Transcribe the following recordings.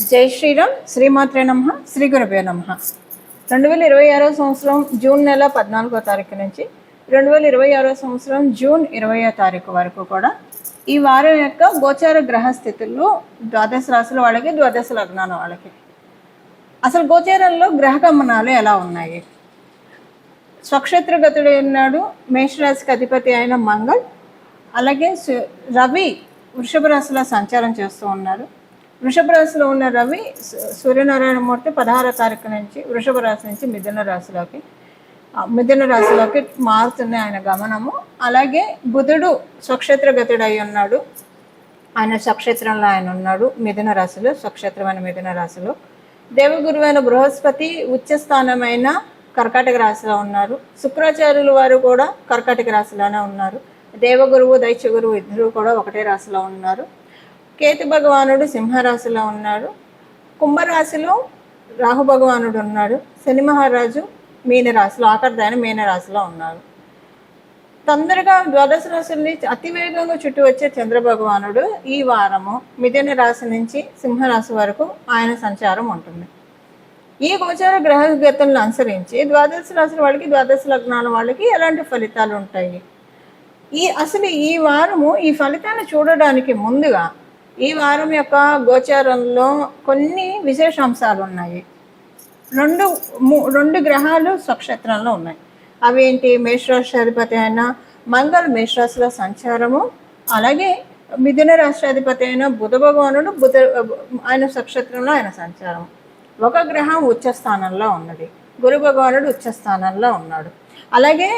జై శ్రీరామ్. శ్రీమాత్రే నమః. శ్రీ గురుభ్యో నమః. 2026 సంవత్సరం జూన్ నెల 14వ తారీఖు నుంచి 2026 సంవత్సరం జూన్ 20వ తారీఖు వరకు కూడా ఈ వారం యొక్క గోచార గ్రహ స్థితుల్లో ద్వాదశ రాశుల వాళ్ళకి, ద్వాదశ లగ్నాల వాళ్ళకి అసలు గోచారంలో గ్రహ గమనాలు ఎలా ఉన్నాయి? స్వక్షేత్రగతుడు ఉన్నాడు మేషరాశికి అధిపతి అయిన మంగళ్. అలాగే రవి వృషభ రాశిలో సంచారం చేస్తూ ఉన్నాడు. వృషభ రాశిలో ఉన్న రవి సూర్యనారాయణమూర్తి 16వ తారీఖు నుంచి వృషభ రాశి నుంచి మిథున రాశిలోకి మారుతుంది ఆయన గమనము. అలాగే బుధుడు స్వక్షేత్రగతుడు అయి ఉన్నాడు. ఆయన స్వక్షేత్రంలో ఆయన ఉన్నాడు మిథున రాశిలో, స్వక్షేత్రమైన మిథున రాశిలో. దేవగురువైన బృహస్పతి ఉచ్చస్థానమైన కర్కాటక రాశిలో ఉన్నారు. శుక్రాచార్యుల వారు కూడా కర్కాటక రాశిలోనే ఉన్నారు. దేవగురువు దైత్యగురువు ఇద్దరు కూడా ఒకటే రాశిలో ఉన్నారు. కేతు భగవానుడు సింహరాశిలో ఉన్నాడు. కుంభరాశిలో రాహు భగవానుడు ఉన్నాడు. శని మహారాజు మీనరాశిలో, ఆఖరిదైన మీనరాశిలో ఉన్నారు. తొందరగా ద్వాదశ రాశుల్ని అతివేగంగా చుట్టూ వచ్చే చంద్ర భగవానుడు ఈ వారము మిథున రాశి నుంచి సింహరాశి వరకు ఆయన సంచారం ఉంటుంది. ఈ గోచార గ్రహగతులను అనుసరించి ద్వాదశ రాశుల వాళ్ళకి, ద్వాదశ లగ్నాల వాళ్ళకి ఎలాంటి ఫలితాలు ఉంటాయి? అసలు ఈ వారము ఈ ఫలితాన్ని చూడడానికి ముందుగా ఈ వారం యొక్క గోచారంలో కొన్ని విశేషాంశాలు ఉన్నాయి. రెండు గ్రహాలు స్వక్షేత్రంలో ఉన్నాయి. అవేంటి? మేషరాశి అధిపతి అయిన మంగళ మేషరాశిలో సంచారము, అలాగే మిథున రాష్ట్రాధిపతి అయిన బుధ భగవానుడు ఆయన స్వక్షేత్రంలో ఆయన సంచారం. ఒక గ్రహం ఉచ్చ స్థానంలో ఉన్నది, గురు భగవానుడు ఉచ్చ స్థానంలో ఉన్నాడు. అలాగే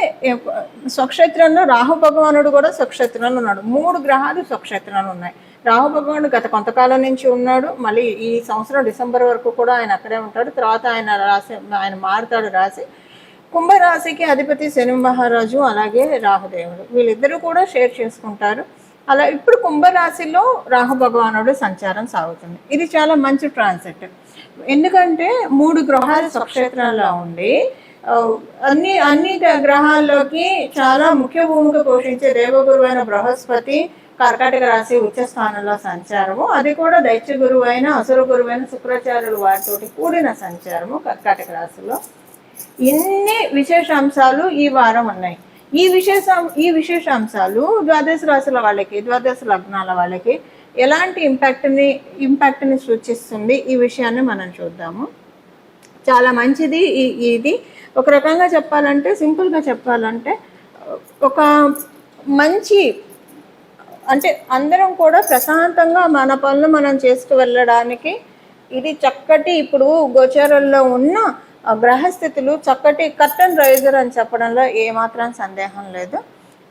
స్వక్షేత్రంలో రాహు భగవానుడు కూడా స్వక్షేత్రంలో ఉన్నాడు. 3 గ్రహాలు స్వక్షేత్రంలో ఉన్నాయి. రాహు భగవానుడు గత కొంతకాలం నుంచి ఉన్నాడు. మళ్ళీ ఈ సంవత్సరం డిసెంబర్ వరకు కూడా ఆయన అక్కడే ఉంటాడు. తర్వాత ఆయన మారుతాడు రాశి. కుంభరాశికి అధిపతి శని మహారాజు, అలాగే రాహుదేవుడు, వీళ్ళిద్దరూ కూడా షేర్ చేసుకుంటారు. అలా ఇప్పుడు కుంభరాశిలో రాహు భగవానుడు సంచారం సాగుతుంది. ఇది చాలా మంచి ట్రాన్సిట్. ఎందుకంటే 3 గ్రహాలు స్వక్షేత్రంలో ఉండి అన్ని గ్రహాల్లోకి చాలా ముఖ్య భూమిక పోషించే దేవగురువైన బృహస్పతి కర్కాటక రాశి ఉచ్చ స్థానంలో సంచారము, అది కూడా దైత్య గురువు అయిన అసుర గురువైన శుక్రాచార్యులు వారితోటి కూడిన సంచారము కర్కాటక రాశిలో. ఇన్ని విశేషాంశాలు ఈ వారం ఉన్నాయి. ఈ విశేషాంశాలు ద్వాదశ రాశుల వాళ్ళకి, ద్వాదశ లగ్నాల వాళ్ళకి ఎలాంటి ఇంపాక్ట్ని సూచిస్తుంది ఈ విషయాన్ని మనం చూద్దాము. చాలా మంచిది ఇది. ఒక రకంగా చెప్పాలంటే, సింపుల్గా చెప్పాలంటే, ఒక మంచి అంటే అందరం కూడా ప్రశాంతంగా మన పనులు మనం చేసుకు వెళ్ళడానికి ఇది చక్కటి, ఇప్పుడు గోచారంలో ఉన్న గ్రహస్థితులు చక్కటి కర్టన్ రైజర్ అని చెప్పడంలో ఏమాత్రం సందేహం లేదు.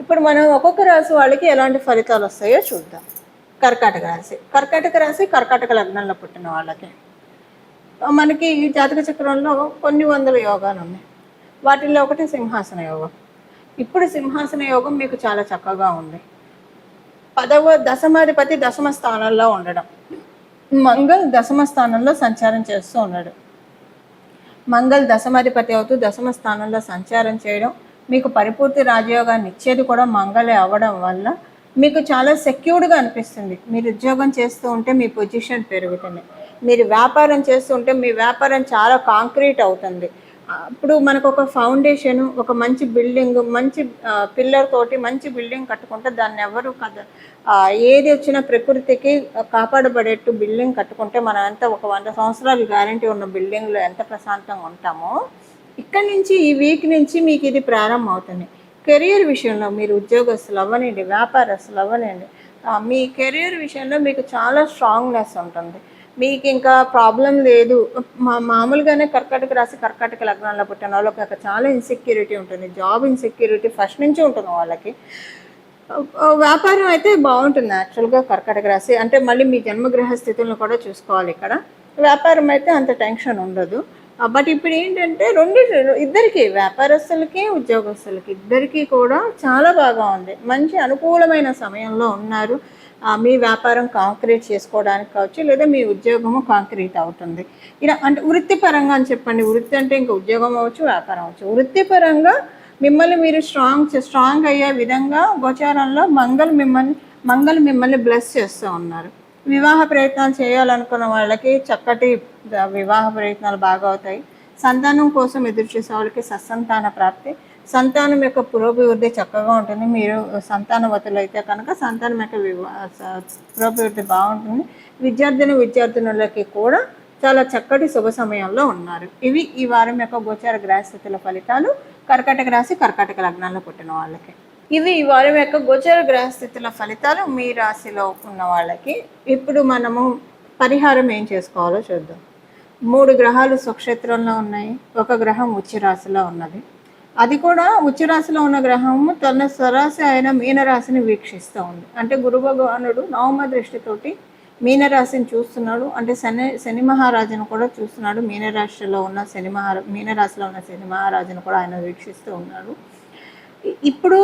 ఇప్పుడు మనం ఒక్కొక్క రాశి వాళ్ళకి ఎలాంటి ఫలితాలు వస్తాయో చూద్దాం. కర్కాటక రాశి కర్కాటక లగ్నంలో పుట్టిన వాళ్ళకి మనకి ఈ జాతక చక్రంలో కొన్ని వందల యోగాలు ఉన్నాయి. వాటిల్లో ఒకటి సింహాసన యోగం. ఇప్పుడు సింహాసన యోగం మీకు చాలా చక్కగా ఉంది. 10వ దశమాధిపతి దశమ స్థానంలో ఉండడం, మంగళ్ దశమ స్థానంలో సంచారం చేస్తూ ఉన్నాడు. మంగళ్ దశమాధిపతి అవుతూ దశమ స్థానంలో సంచారం చేయడం మీకు పరిపూర్తి రాజయోగాన్ని ఇచ్చేది కూడా మంగళే అవ్వడం వల్ల మీకు చాలా సెక్యూర్డ్గా అనిపిస్తుంది. మీరు ఉద్యోగం చేస్తూ ఉంటే మీ పొజిషన్ పెరుగుతుంది. మీరు వ్యాపారం చేస్తూ ఉంటే మీ వ్యాపారం చాలా కాంక్రీట్ అవుతుంది. ఇప్పుడు మనకు ఒక ఫౌండేషన్, ఒక మంచి బిల్డింగ్, మంచి పిల్లర్ తోటి మంచి బిల్డింగ్ కట్టుకుంటే దాన్ని ఎవరు ఏది వచ్చినా ప్రకృతికి కాపాడబడేట్టు బిల్డింగ్ కట్టుకుంటే మనం ఎంత ఒక 100 సంవత్సరాలు గ్యారంటీ ఉన్న బిల్డింగ్లో ఎంత ప్రశాంతంగా ఉంటామో, ఇక్కడి నుంచి ఈ వీక్ నుంచి మీకు ఇది ప్రారంభం అవుతుంది. కెరియర్ విషయంలో మీరు ఉద్యోగస్తులు అవ్వనండి, వ్యాపారస్తులు అవ్వనండి, మీ కెరియర్ విషయంలో మీకు చాలా స్ట్రాంగ్నెస్ ఉంటుంది. మీకు ఇంకా ప్రాబ్లం లేదు. మామూలుగానే కర్కాటక రాశి కర్కాటక లగ్నాల్లో పుట్టిన వాళ్ళకి చాలా ఇన్సెక్యూరిటీ ఉంటుంది. జాబ్ ఇన్సెక్యూరిటీ ఫస్ట్ నుంచి ఉంటుంది వాళ్ళకి. వ్యాపారం అయితే బాగుంటుంది యాక్చువల్గా కర్కాటక రాశి అంటే. మళ్ళీ మీ జన్మగ్రహ స్థితులను కూడా చూసుకోవాలి ఇక్కడ. వ్యాపారం అయితే అంత టెన్షన్ ఉండదు. బట్ ఇప్పుడు ఏంటంటే ఇద్దరికి, వ్యాపారస్తులకి ఉద్యోగస్తులకి ఇద్దరికీ కూడా చాలా బాగా ఉంది. మంచి అనుకూలమైన సమయంలో ఉన్నారు. మీ వ్యాపారం కాంక్రీట్ చేసుకోవడానికి కావచ్చు, లేదా మీ ఉద్యోగము కాంక్రీట్ అవుతుంది. ఇలా అంటే వృత్తిపరంగా అని చెప్పండి. వృత్తి అంటే ఇంకా ఉద్యోగం అవ్వచ్చు, వ్యాపారం అవ్వచ్చు. వృత్తిపరంగా మిమ్మల్ని మీరు స్ట్రాంగ్ అయ్యే విధంగా గోచారంలో మంగళ మిమ్మల్ని బ్లెస్ చేస్తూ ఉన్నారు. వివాహ ప్రయత్నాలు చేయాలనుకున్న వాళ్ళకి చక్కటి వివాహ ప్రయత్నాలు బాగా అవుతాయి. సంతానం కోసం ఎదురు చూసే వాళ్ళకి సత్సంతాన ప్రాప్తి, సంతానం యొక్క పురోభివృద్ధి చక్కగా ఉంటుంది. మీరు సంతానవతులు అయితే కనుక సంతానం యొక్క పురోభివృద్ధి బాగుంటుంది. విద్యార్థినులకి కూడా చాలా చక్కటి శుభ సమయంలో ఉన్నారు. ఇవి ఈ వారం యొక్క గోచార గ్రహస్థితుల ఫలితాలు కర్కాటక రాశి, కర్కాటక లగ్నాల్లో పుట్టిన వాళ్ళకి. ఇవి ఈ వారం యొక్క గోచార గ్రహస్థితుల ఫలితాలు మీ రాశిలో ఉన్న వాళ్ళకి. ఇప్పుడు మనము పరిహారం ఏం చేసుకోవాలో చూద్దాం. 3 గ్రహాలు స్వక్షేత్రంలో ఉన్నాయి, ఒక గ్రహం ఉచ్చ రాశిలో ఉన్నది. అది కూడా ఉచ్చ రాశిలో ఉన్న గ్రహము తన స్వరాశి అయిన మీనరాశిని వీక్షిస్తూ ఉంది. అంటే గురు భగవానుడు నవమ దృష్టితోటి మీనరాశిని చూస్తున్నాడు. అంటే శని మహారాజును కూడా చూస్తున్నాడు. మీనరాశిలో ఉన్న శని మహారాజును కూడా ఆయన వీక్షిస్తూ ఉన్నాడు. ఇప్పుడు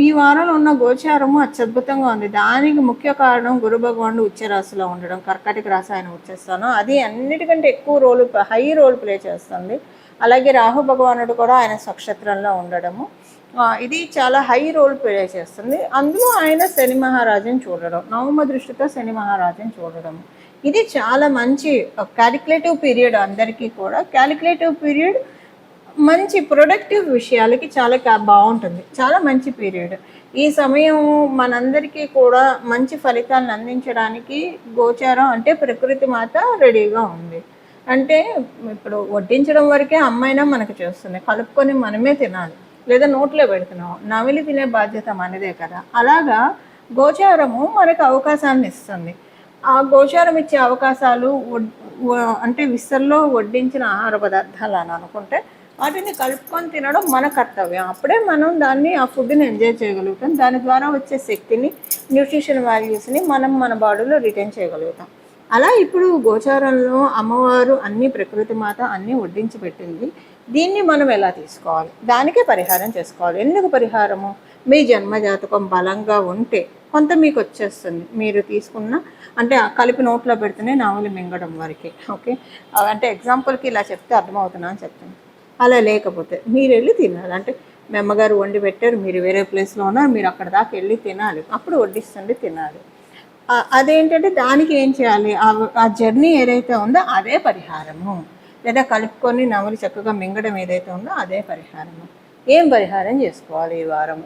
ఈ వారంలో ఉన్న గోచారము అత్యద్భుతంగా ఉంది. దానికి ముఖ్య కారణం గురు భగవానుడు ఉచ్చ రాశిలో ఉండడం. కర్కాటక రాశి ఆయన వచ్చేస్తాను, అది అన్నిటికంటే ఎక్కువ హై రోల్ ప్లే చేస్తుంది. అలాగే రాహు భగవానుడు కూడా ఆయన స్వక్షేత్రంలో ఉండడము, ఇది చాలా హై రోల్ ప్లే చేస్తుంది. అందులో ఆయన శని మహారాజుని చూడడం, నవమ దృష్టితో శని మహారాజుని చూడడం, ఇది చాలా మంచి క్యాలిక్యులేటివ్ పీరియడ్. అందరికీ కూడా క్యాలిక్యులేటివ్ పీరియడ్ మంచి ప్రొడక్టివ్ విషయాలకి చాలా బాగుంటుంది. చాలా మంచి పీరియడ్. ఈ సమయం మనందరికీ కూడా మంచి ఫలితాలను అందించడానికి గోచారం అంటే ప్రకృతి మాత రెడీగా ఉంది. అంటే ఇప్పుడు వడ్డించడం వరకే అమ్మైనా మనకు చేస్తుంది, కలుపుకొని మనమే తినాలి, లేదా నోట్లో పెడుతున్నాం, నమిలి తినే బాధ్యత మనదే కదా. అలాగా గోచారము మనకు అవకాశాన్ని ఇస్తుంది. ఆ గోచారం ఇచ్చే అవకాశాలు అంటే విస్తరలో వడ్డించిన ఆహార పదార్థాలు అని అనుకుంటే వాటిని కలుపుకొని తినడం మన కర్తవ్యం. అప్పుడే మనం ఆ ఫుడ్ని ఎంజాయ్ చేయగలుగుతాం. దాని ద్వారా వచ్చే శక్తిని, న్యూట్రిషన్ వాల్యూస్ని మనం మన బాడీలో రిటైన్ చేయగలుగుతాం. అలా ఇప్పుడు గోచారంలో అమ్మవారు అన్ని ప్రకృతి మాత అన్నీ వడ్డించి పెట్టింది. దీన్ని మనం ఎలా తీసుకోవాలి, దానికే పరిహారం చేసుకోవాలి. ఎందుకు పరిహారము? మీ జన్మజాతకం బలంగా ఉంటే కొంత మీకు వచ్చేస్తుంది. మీరు తీసుకున్న అంటే కలిపి నోట్లో పెడితేనే నావలి మింగడం వరకే. ఓకే, అంటే ఎగ్జాంపుల్కి ఇలా చెప్తే అర్థమవుతున్నా అని చెప్తాను. అలా లేకపోతే మీరు వెళ్ళి తినాలి. అంటే మీ అమ్మగారు వండి పెట్టారు, మీరు వేరే ప్లేస్లో ఉన్నారు, మీరు అక్కడ దాకా వెళ్ళి తినాలి, అప్పుడు వడ్డిస్తుండి తినాలి. అదేంటంటే దానికి ఏం చేయాలి, ఆ జర్నీ ఏదైతే ఉందో అదే పరిహారము. లేదా కలుపుకొని నవలి చక్కగా మింగడం ఏదైతే ఉందో అదే పరిహారము. ఏం పరిహారం చేసుకోవాలి ఈ వారం?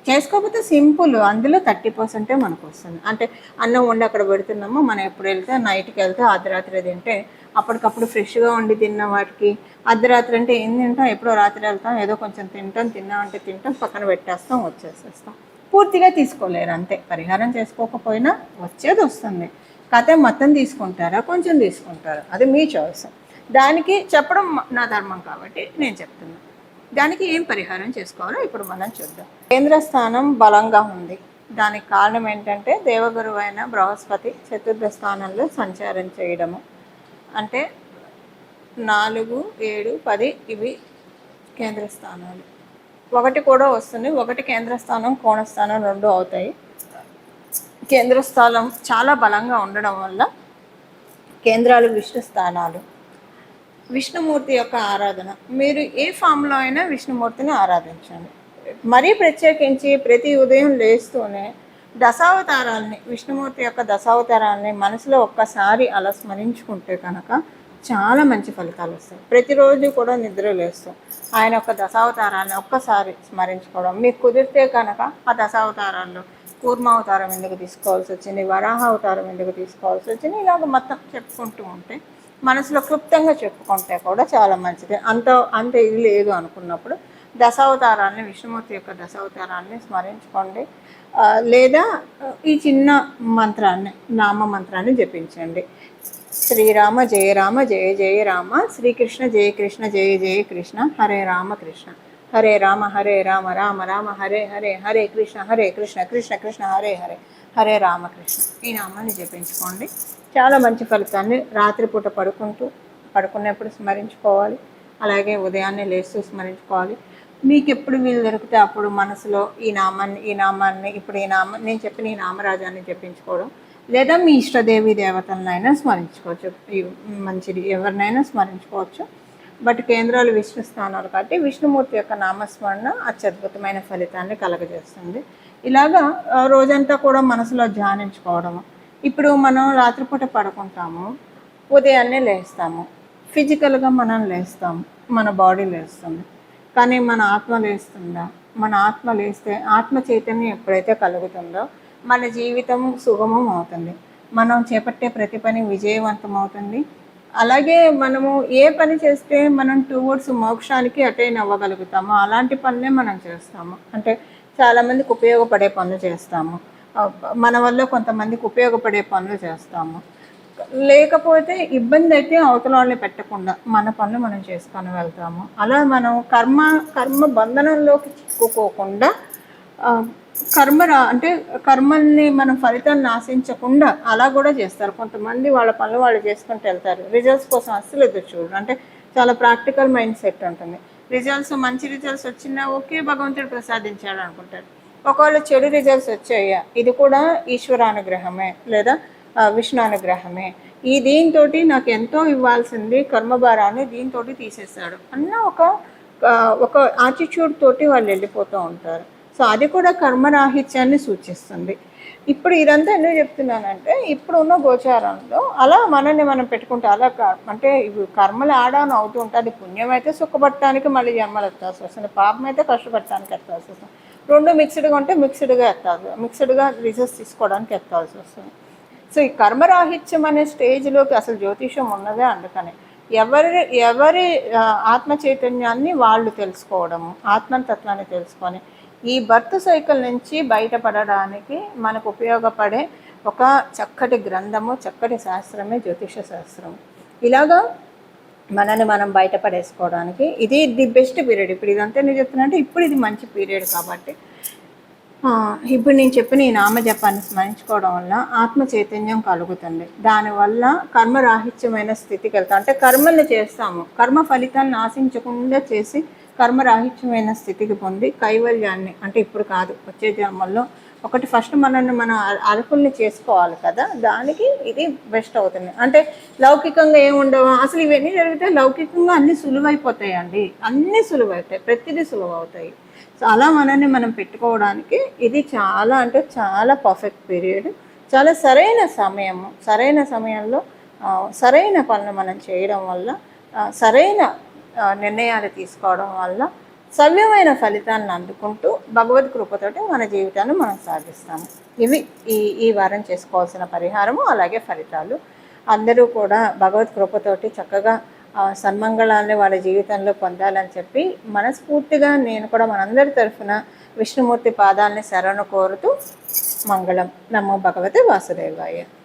చేసుకోకపోతే సింపుల్, అందులో 30% మనకు వస్తుంది. అంటే అన్నం వండి అక్కడ పెడుతున్నాము, మనం ఎప్పుడు వెళ్తే నైట్కి వెళ్తే అర్ధరాత్రి తింటే అప్పటికప్పుడు ఫ్రెష్గా వండి తిన్న వాటికి అర్ధరాత్రి అంటే ఏం తింటాం, ఎప్పుడో రాత్రి వెళ్తాం, ఏదో కొంచెం తిన్నామంటే తింటాం, పక్కన పెట్టేస్తాం, వచ్చేసేస్తాం. పూర్తిగా తీసుకోలేరు, అంతే. పరిహారం చేసుకోకపోయినా వచ్చేది వస్తుంది. కథ మొత్తం తీసుకుంటారా, కొంచెం తీసుకుంటారా, అది మీ చాయిస్. దానికి చెప్పడం నా ధర్మం కాబట్టి నేను చెప్తున్నాను. దానికి ఏం పరిహారం చేసుకోవాలో ఇప్పుడు మనం చూద్దాం. కేంద్ర స్థానం బలంగా ఉంది. దానికి కారణం ఏంటంటే దేవగురువు అయిన బృహస్పతి చతుర్థ స్థానంలో సంచారం చేయడము. అంటే 4, 7, 10 ఇవి కేంద్ర స్థానాలు. 1 కూడా వస్తుంది. 1 కేంద్ర స్థానం, కోణస్థానం 2 అవుతాయి. కేంద్ర స్థానం చాలా బలంగా ఉండడం వల్ల కేంద్రాలు విష్ణు స్థానాలు. విష్ణుమూర్తి యొక్క ఆరాధన, మీరు ఏ ఫామ్లో అయినా విష్ణుమూర్తిని ఆరాధించండి. మరీ ప్రత్యేకించి ప్రతి ఉదయం లేస్తూనే దశావతారాల్ని, విష్ణుమూర్తి యొక్క దశావతారాల్ని మనసులో ఒక్కసారి అలా స్మరించుకుంటే కనుక చాలా మంచి ఫలితాలు వస్తాయి. ప్రతిరోజు కూడా నిద్ర లేస్తాం ఆయన యొక్క దశావతారాన్ని ఒక్కసారి స్మరించుకోవడం. మీకు కుదిరితే కనుక ఆ దశావతారాల్లో కూర్మావతారం ఎందుకు తీసుకోవాల్సి వచ్చింది, వరాహ అవతారం ఎందుకు తీసుకోవాల్సి వచ్చింది, ఇలాగ మొత్తం చెప్పుకుంటూ ఉంటే, మనసులో క్లుప్తంగా చెప్పుకుంటే కూడా చాలా మంచిది. అంత ఇది లేదు అనుకున్నప్పుడు దశావతారాన్ని, విష్ణుమూర్తి యొక్క దశావతారాన్ని స్మరించుకోండి. లేదా ఈ చిన్న మంత్రాన్ని, నామ మంత్రాన్ని జపించండి. శ్రీరామ జయ రామ జయ జయ రామ, శ్రీకృష్ణ జయ కృష్ణ జయ జయ కృష్ణ, హరే రామ కృష్ణ హరే రామ రామ రామ హరే హరే, హరే కృష్ణ కృష్ణ కృష్ణ హరే హరే, హరే రామకృష్ణ. ఈ నామాన్ని జపించుకోండి. చాలా మంచి ఫలితాన్ని రాత్రిపూట పడుకునేప్పుడు స్మరించుకోవాలి. అలాగే ఉదయాన్నే లేస్తూ స్మరించుకోవాలి. మీకు ఎప్పుడు వీలు దొరికితే అప్పుడు మనసులో ఈ నామాన్ని ఇప్పుడు నేను చెప్పిన ఈ నామరాజాన్ని జపించుకోవడం, లేదా మీ ఇష్టదేవి దేవతలనైనా స్మరించుకోవచ్చు. మంచిది, ఎవరినైనా స్మరించుకోవచ్చు. బట్ కేంద్రాలు విష్ణు స్థానాలు కాబట్టి విష్ణుమూర్తి యొక్క నామస్మరణ అత్యద్భుతమైన ఫలితాన్ని కలగజేస్తుంది. ఇలాగా రోజంతా కూడా మనసులో ధ్యానించుకోవడము. ఇప్పుడు మనం రాత్రిపూట పడుకుంటాము, ఉదయాన్నే లేస్తాము. ఫిజికల్గా మనం లేస్తాము, మన బాడీ లేస్తుంది. కానీ మన ఆత్మ లేస్తుందా? మన ఆత్మ లేస్తే ఆత్మ చైతన్యం ఎప్పుడైతే కలుగుతుందో మన జీవితం సుగమం అవుతుంది. మనం చేపట్టే ప్రతి పని విజయవంతం అవుతుంది. అలాగే మనము ఏ పని చేస్తే మనం టువర్డ్స్ మోక్షానికి అటైన్ అవ్వగలుగుతామో అలాంటి పనులే మనం చేస్తాము. అంటే చాలామందికి ఉపయోగపడే పనులు చేస్తాము, మన వల్ల కొంతమందికి ఉపయోగపడే పనులు చేస్తాము. లేకపోతే ఇబ్బంది అయితే అవతల వాళ్ళని పెట్టకుండా మన పనులు మనం చేసుకొని వెళ్తాము. అలా మనం కర్మ బంధనంలోకి చిక్కుకోకుండా అంటే కర్మల్ని మనం ఫలితాన్ని ఆశించకుండా అలా కూడా చేస్తారు. కొంతమంది వాళ్ళ పనులు వాళ్ళు చేసుకుంటూ వెళ్తారు, రిజల్ట్స్ కోసం అస్సలు ఎదురు చూడరు. అంటే చాలా ప్రాక్టికల్ మైండ్ సెట్ ఉంటుంది. మంచి రిజల్ట్స్ వచ్చినా ఓకే, భగవంతుడు ప్రసాదించాడు అనుకుంటారు. ఒకవేళ చెడు రిజల్ట్స్ వచ్చాయా, ఇది కూడా ఈశ్వరానుగ్రహమే లేదా విష్ణు అనుగ్రహమే, దీంతో నాకు ఎంతో ఇవ్వాల్సింది కర్మభారాన్ని దీంతో తీసేస్తాడు అన్న ఒక యాటిట్యూడ్ తోటి వాళ్ళు వెళ్ళిపోతూ ఉంటారు. సో అది కూడా కర్మరాహిత్యాన్ని సూచిస్తుంది. ఇప్పుడు ఇదంతా ఎందుకు చెప్తున్నానంటే ఇప్పుడు ఉన్న గోచారంలో అలా మనల్ని మనం పెట్టుకుంటే అలా అంటే ఇవి కర్మలు ఆడాను అవుతూ ఉంటుంది. అది పుణ్యం అయితే సుఖపడటానికి మళ్ళీ జన్మలు ఎత్తాల్సి వస్తుంది, పాపం అయితే కష్టపడటానికి ఎత్తాల్సి వస్తుంది. రెండు మిక్స్డ్గా ఉంటే మిక్స్డ్గా రిజల్ట్స్ తీసుకోవడానికి ఎత్తాల్సి వస్తుంది. సో ఈ కర్మరాహిత్యం అనే స్టేజ్లోకి అసలు జ్యోతిషం ఉన్నదే అందుకని ఎవరి ఆత్మ చైతన్యాన్ని వాళ్ళు తెలుసుకోవడము, ఆత్మతత్వాన్ని తెలుసుకొని ఈ బర్త్ సైకిల్ నుంచి బయటపడడానికి మనకు ఉపయోగపడే ఒక చక్కటి గ్రంథము, చక్కటి శాస్త్రమే జ్యోతిష శాస్త్రం. ఇలాగా మనల్ని మనం బయటపడేసుకోవడానికి ఇది ది బెస్ట్ పీరియడ్. ఇప్పుడు ఇదంతా నేను చెప్తున్నా ఇప్పుడు ఇది మంచి పీరియడ్ కాబట్టి ఇప్పుడు నేను చెప్పిన ఈ నామజపాన్ని స్మరించుకోవడం వల్ల ఆత్మ చైతన్యం కలుగుతుంది. దానివల్ల కర్మరాహిత్యమైన స్థితికి వెళ్తాం. అంటే కర్మల్ని చేస్తాము, కర్మ ఫలితాన్ని ఆశించకుండా చేసి కర్మరాహిత్యమైన స్థితికి పొంది కైవల్యాన్ని, అంటే ఇప్పుడు కాదు వచ్చే జన్మల్లో ఒకటి ఫస్ట్ మనల్ని మన అర్హుల్ని చేసుకోవాలి కదా, దానికి ఇది బెస్ట్ అవుతుంది. అంటే లౌకికంగా ఏముండవు అసలు, ఇవన్నీ జరిగితే లౌకికంగా అన్నీ సులువైపోతాయండి, అన్నీ సులువవుతాయి, ప్రతిదీ సులువు అవుతాయి. సో అలా మనల్ని మనం పెట్టుకోవడానికి ఇది చాలా అంటే చాలా పర్ఫెక్ట్ పీరియడ్, చాలా సరైన సమయంలో సరైన పనులు మనం చేయడం వల్ల, సరైన నిర్ణయాలు తీసుకోవడం వల్ల సవ్యమైన ఫలితాలను అందుకుంటూ భగవద్ కృపతోటి మన జీవితాన్ని మనం సాగిస్తాము. ఇవి ఈ వారం చేసుకోవాల్సిన పరిహారము, అలాగే ఫలితాలు. అందరూ కూడా భగవద్ కృపతోటి చక్కగా సన్మంగళాన్ని వాళ్ళ జీవితంలో పొందాలని చెప్పి మనస్ఫూర్తిగా నేను కూడా మనందరి తరఫున విష్ణుమూర్తి పాదాలని శరణు కోరుతూ మంగళం. నమో భగవతే వాసుదేవాయ.